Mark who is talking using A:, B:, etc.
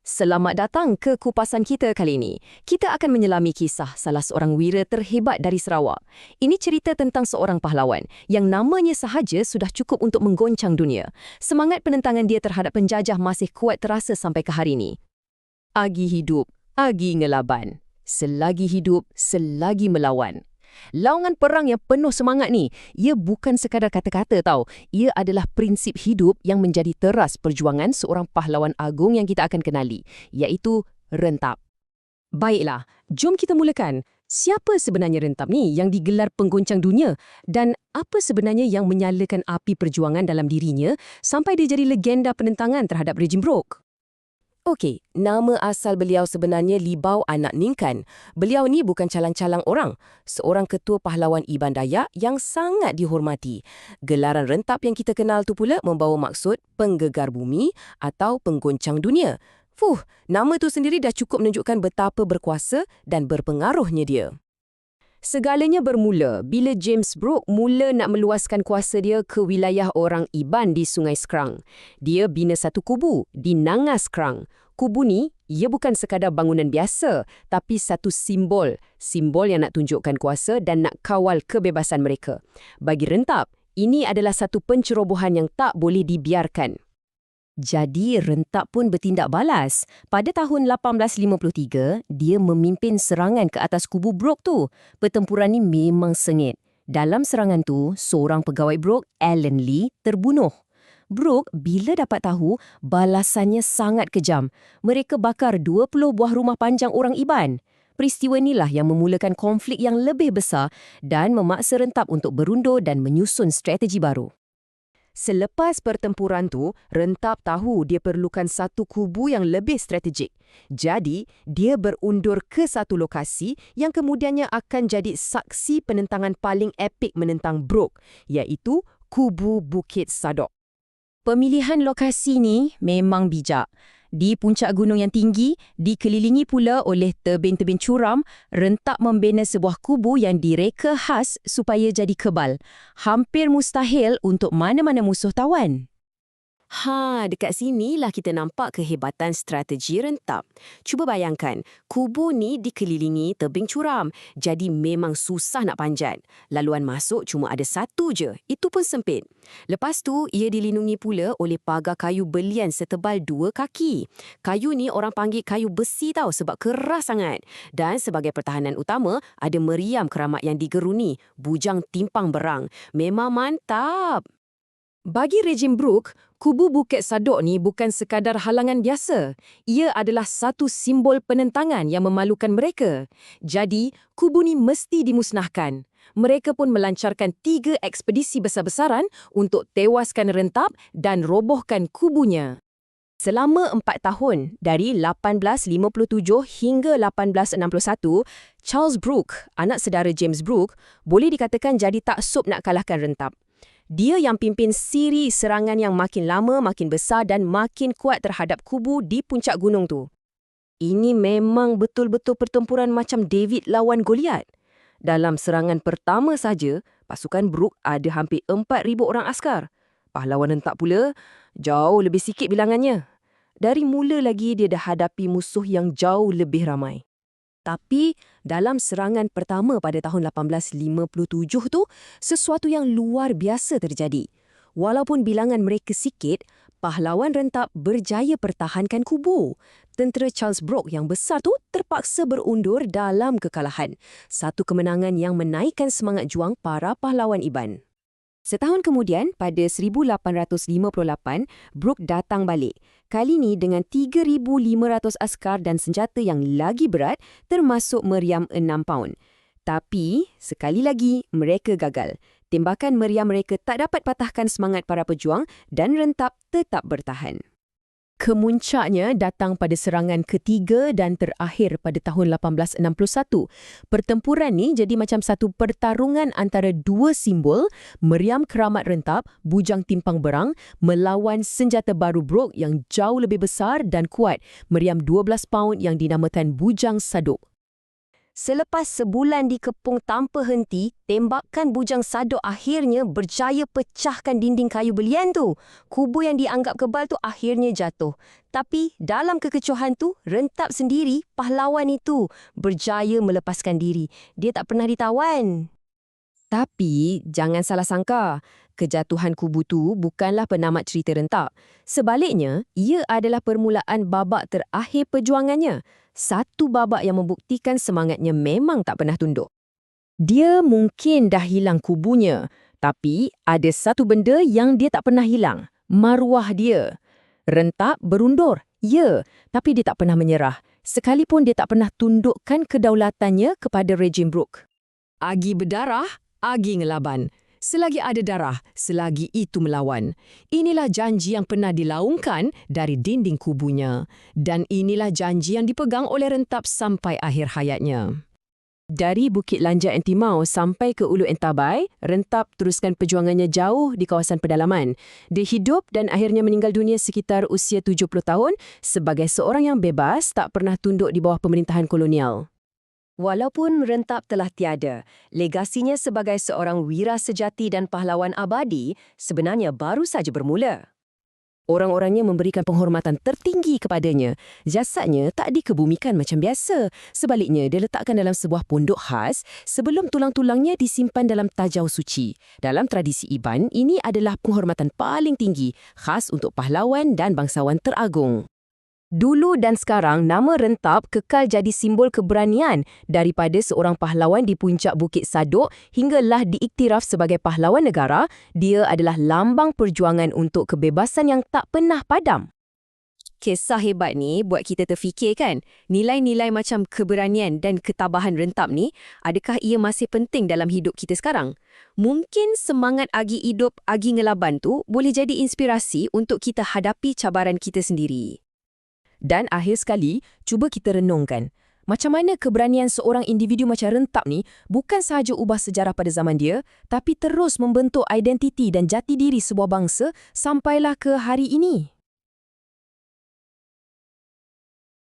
A: Selamat datang ke kupasan kita kali ini. Kita akan menyelami kisah salah seorang wira terhebat dari Sarawak. Ini cerita tentang seorang pahlawan yang namanya sahaja sudah cukup untuk menggoncang dunia. Semangat penentangan dia terhadap penjajah masih kuat terasa sampai ke hari ini. Agi hidup, agi ngelaban. Selagi hidup, selagi melawan. Laungan perang yang penuh semangat ni, ia bukan sekadar kata-kata tau. Ia adalah prinsip hidup yang menjadi teras perjuangan seorang pahlawan agung yang kita akan kenali, iaitu Rentap. Baiklah, jom kita mulakan. Siapa sebenarnya Rentap ni yang digelar penggoncang dunia? Dan apa sebenarnya yang menyalakan api perjuangan dalam dirinya sampai dia jadi legenda penentangan terhadap rejim Brok? Okey, nama asal beliau sebenarnya Libau Anak Ningkan. Beliau ni bukan calang-calang orang. Seorang ketua pahlawan Iban Dayak yang sangat dihormati. Gelaran Rentap yang kita kenal tu pula membawa maksud penggegar bumi atau penggoncang dunia. Nama tu sendiri dah cukup menunjukkan betapa berkuasa dan berpengaruhnya dia. Segalanya bermula bila James Brooke mula nak meluaskan kuasa dia ke wilayah orang Iban di Sungai Skrang. Dia bina satu kubu di Nangas Skrang. Kubu ni, ia bukan sekadar bangunan biasa, tapi satu simbol. Simbol yang nak tunjukkan kuasa dan nak kawal kebebasan mereka. Bagi Rentap, ini adalah satu pencerobohan yang tak boleh dibiarkan. Jadi, Rentap pun bertindak balas. Pada tahun 1853, dia memimpin serangan ke atas kubu Brok tu. Pertempuran ni memang sengit. Dalam serangan tu, seorang pegawai Brok, Alan Lee, terbunuh. Brok, bila dapat tahu, balasannya sangat kejam. Mereka bakar 20 buah rumah panjang orang Iban. Peristiwa inilah yang memulakan konflik yang lebih besar dan memaksa Rentap untuk berundur dan menyusun strategi baru. Selepas pertempuran tu, Rentap tahu dia perlukan satu kubu yang lebih strategik. Jadi, dia berundur ke satu lokasi yang kemudiannya akan jadi saksi penentangan paling epik menentang Brok, iaitu Kubu Bukit Sadok. Pemilihan lokasi ni memang bijak. Di puncak gunung yang tinggi, dikelilingi pula oleh tebing-tebing curam, Rentap membina sebuah kubu yang direka khas supaya jadi kebal. Hampir mustahil untuk mana-mana musuh tawan. Dekat sinilah kita nampak kehebatan strategi Rentap. Cuba bayangkan, kubu ni dikelilingi tebing curam, jadi memang susah nak panjat. Laluan masuk cuma ada satu je, itu pun sempit. Lepas tu, ia dilindungi pula oleh pagar kayu belian setebal 2 kaki. Kayu ni orang panggil kayu besi tau sebab keras sangat. Dan sebagai pertahanan utama, ada meriam keramat yang digeruni, bujang timpang berang. Memang mantap! Bagi rejim Brok, kubu Bukit Sadok ni bukan sekadar halangan biasa. Ia adalah satu simbol penentangan yang memalukan mereka. Jadi, kubu ni mesti dimusnahkan. Mereka pun melancarkan 3 ekspedisi besar-besaran untuk tewaskan Rentap dan robohkan kubunya. Selama 4 tahun, dari 1857 hingga 1861, Charles Brooke, anak saudara James Brooke, boleh dikatakan jadi taksub nak kalahkan Rentap. Dia yang pimpin siri serangan yang makin lama, makin besar dan makin kuat terhadap kubu di puncak gunung tu. Ini memang betul-betul pertempuran macam David lawan Goliat. Dalam serangan pertama saja, pasukan Brooke ada hampir 4,000 orang askar. Pahlawan Rentap pula, jauh lebih sikit bilangannya. Dari mula lagi dia dah hadapi musuh yang jauh lebih ramai. Tapi dalam serangan pertama pada tahun 1857 tu, sesuatu yang luar biasa terjadi. Walaupun bilangan mereka sikit, pahlawan Rentap berjaya pertahankan kubu. Tentera Charles Brooke yang besar tu terpaksa berundur dalam kekalahan. Satu kemenangan yang menaikkan semangat juang para pahlawan Iban. Setahun kemudian, pada 1858, Brooke datang balik. Kali ini dengan 3,500 askar dan senjata yang lagi berat, termasuk meriam 6 paun. Tapi, sekali lagi, mereka gagal. Tembakan meriam mereka tak dapat patahkan semangat para pejuang dan Rentap tetap bertahan. Kemuncaknya datang pada serangan ketiga dan terakhir pada tahun 1861. Pertempuran ni jadi macam satu pertarungan antara 2 simbol, meriam keramat Rentap, bujang timpang berang, melawan senjata baru Brok yang jauh lebih besar dan kuat, meriam 12 paun yang dinamakan bujang Sadok.
B: Selepas sebulan dikepung tanpa henti, tembakan bujang Sadok akhirnya berjaya pecahkan dinding kayu belian tu. Kubu yang dianggap kebal tu akhirnya jatuh. Tapi dalam kekecohan tu, Rentap sendiri, pahlawan itu, berjaya melepaskan diri. Dia tak pernah ditawan.
A: Tapi jangan salah sangka, kejatuhan kubu tu bukanlah penamat cerita Rentap. Sebaliknya, ia adalah permulaan babak terakhir perjuangannya. Satu babak yang membuktikan semangatnya memang tak pernah tunduk. Dia mungkin dah hilang kubunya, tapi ada satu benda yang dia tak pernah hilang, maruah dia. Rentap berundur, ya, tapi dia tak pernah menyerah. Sekalipun dia tak pernah tundukkan kedaulatannya kepada rejim Brooke. Agi berdarah, agi ngelaban. Selagi ada darah, selagi itu melawan. Inilah janji yang pernah dilaungkan dari dinding kubunya. Dan inilah janji yang dipegang oleh Rentap sampai akhir hayatnya. Dari Bukit Lanjat Entimau sampai ke Ulu Entabai, Rentap teruskan perjuangannya jauh di kawasan pedalaman. Dia hidup dan akhirnya meninggal dunia sekitar usia 70 tahun sebagai seorang yang bebas tak pernah tunduk di bawah pemerintahan kolonial.
B: Walaupun Rentap telah tiada, legasinya sebagai seorang wira sejati dan pahlawan abadi sebenarnya baru saja bermula.
A: Orang-orangnya memberikan penghormatan tertinggi kepadanya. Jasadnya tak dikebumikan macam biasa. Sebaliknya, dia letakkan dalam sebuah pondok khas sebelum tulang-tulangnya disimpan dalam tajau suci. Dalam tradisi Iban, ini adalah penghormatan paling tinggi, khas untuk pahlawan dan bangsawan teragung. Dulu dan sekarang, nama Rentap kekal jadi simbol keberanian daripada seorang pahlawan di puncak Bukit Sadok hinggalah diiktiraf sebagai pahlawan negara. Dia adalah lambang perjuangan untuk kebebasan yang tak pernah padam. Kisah hebat ni buat kita terfikir kan, nilai-nilai macam keberanian dan ketabahan Rentap ni, adakah ia masih penting dalam hidup kita sekarang? Mungkin semangat Agi hidup, Agi ngelaban tu boleh jadi inspirasi untuk kita hadapi cabaran kita sendiri. Dan akhir sekali, cuba kita renungkan. Macam mana keberanian seorang individu macam Rentap ni bukan sahaja ubah sejarah pada zaman dia, tapi terus membentuk identiti dan jati diri sebuah bangsa sampailah ke hari ini.